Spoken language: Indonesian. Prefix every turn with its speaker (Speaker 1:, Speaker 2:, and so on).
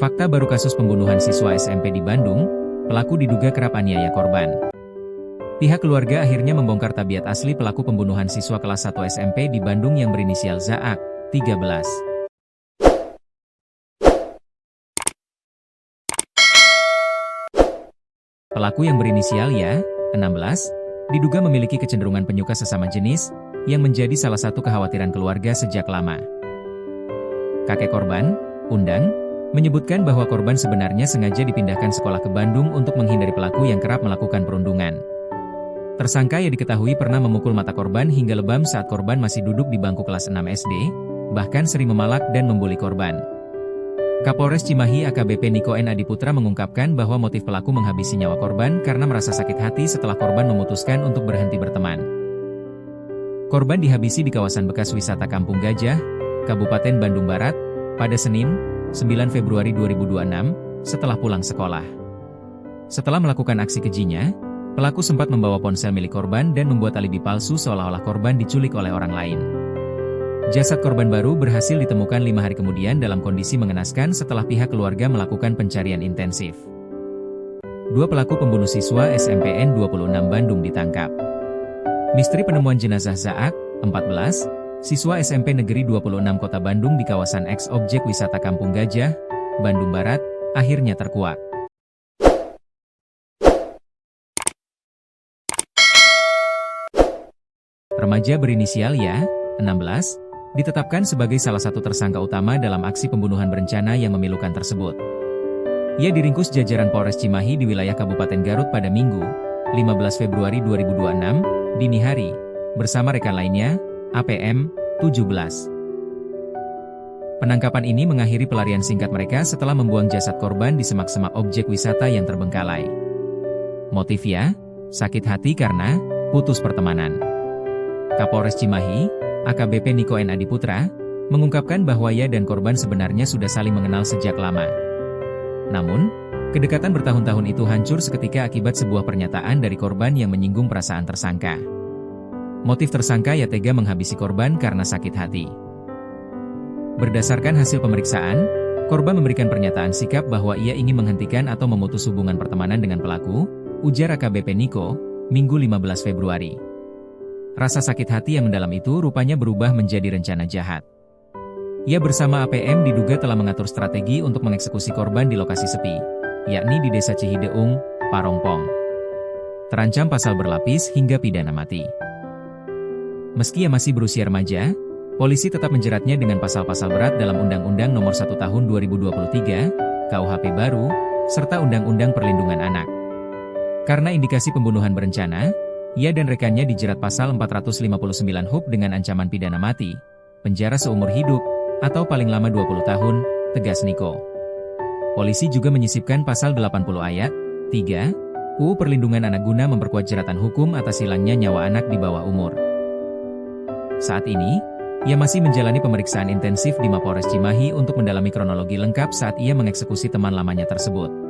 Speaker 1: Fakta baru kasus pembunuhan siswa SMP di Bandung, pelaku diduga kerap aniaya korban. Pihak keluarga akhirnya membongkar tabiat asli pelaku pembunuhan siswa kelas 1 SMP di Bandung yang berinisial Zaak, 13. Pelaku yang berinisial Ya, 16, diduga memiliki kecenderungan penyuka sesama jenis, yang menjadi salah satu kekhawatiran keluarga sejak lama. Kakek korban, Undang, menyebutkan bahwa korban sebenarnya sengaja dipindahkan sekolah ke Bandung untuk menghindari pelaku yang kerap melakukan perundungan. Tersangka yang diketahui pernah memukul mata korban hingga lebam saat korban masih duduk di bangku kelas 6 SD, bahkan sering memalak dan membuli korban. Kapolres Cimahi AKBP Niko N. Adiputra mengungkapkan bahwa motif pelaku menghabisi nyawa korban karena merasa sakit hati setelah korban memutuskan untuk berhenti berteman. Korban dihabisi di kawasan bekas wisata Kampung Gajah, Kabupaten Bandung Barat, pada Senin, 9 Februari 2026, setelah pulang sekolah. Setelah melakukan aksi kejinya, pelaku sempat membawa ponsel milik korban dan membuat alibi palsu seolah-olah korban diculik oleh orang lain. Jasad korban baru berhasil ditemukan 5 hari kemudian dalam kondisi mengenaskan setelah pihak keluarga melakukan pencarian intensif. 2 pelaku pembunuh siswa SMPN 26 Bandung ditangkap. Misteri penemuan jenazah Zaak, 14, siswa SMP Negeri 26 Kota Bandung di kawasan eks-objek wisata Kampung Gajah, Bandung Barat, akhirnya terkuak. Remaja berinisial Ya, 16, ditetapkan sebagai salah satu tersangka utama dalam aksi pembunuhan berencana yang memilukan tersebut. Ia diringkus jajaran Polres Cimahi di wilayah Kabupaten Garut pada Minggu, 15 Februari 2026, dini hari, bersama rekan lainnya, APM, 17. Penangkapan ini mengakhiri pelarian singkat mereka setelah membuang jasad korban di semak-semak objek wisata yang terbengkalai. Motifnya, sakit hati karena putus pertemanan. Kapolres Cimahi, AKBP Niko N. Adiputra, mengungkapkan bahwa Ya dan korban sebenarnya sudah saling mengenal sejak lama. Namun, kedekatan bertahun-tahun itu hancur seketika akibat sebuah pernyataan dari korban yang menyinggung perasaan tersangka. Motif tersangka Ya tega menghabisi korban karena sakit hati. Berdasarkan hasil pemeriksaan, korban memberikan pernyataan sikap bahwa ia ingin menghentikan atau memutus hubungan pertemanan dengan pelaku, ujar AKBP Niko, Minggu 15 Februari. Rasa sakit hati yang mendalam itu rupanya berubah menjadi rencana jahat. Ia bersama APM diduga telah mengatur strategi untuk mengeksekusi korban di lokasi sepi, yakni di Desa Cihideung, Parongpong. Terancam pasal berlapis hingga pidana mati. Meski ia masih berusia remaja, polisi tetap menjeratnya dengan pasal-pasal berat dalam Undang-Undang Nomor 1 Tahun 2023, KUHP baru, serta Undang-Undang Perlindungan Anak. Karena indikasi pembunuhan berencana, ia dan rekannya dijerat pasal 459 HUP dengan ancaman pidana mati, penjara seumur hidup, atau paling lama 20 tahun, tegas Niko. Polisi juga menyisipkan pasal 80 ayat 3 UU Perlindungan Anak guna memperkuat jeratan hukum atas hilangnya nyawa anak di bawah umur. Saat ini, ia masih menjalani pemeriksaan intensif di Mapolres Cimahi untuk mendalami kronologi lengkap saat ia mengeksekusi teman lamanya tersebut.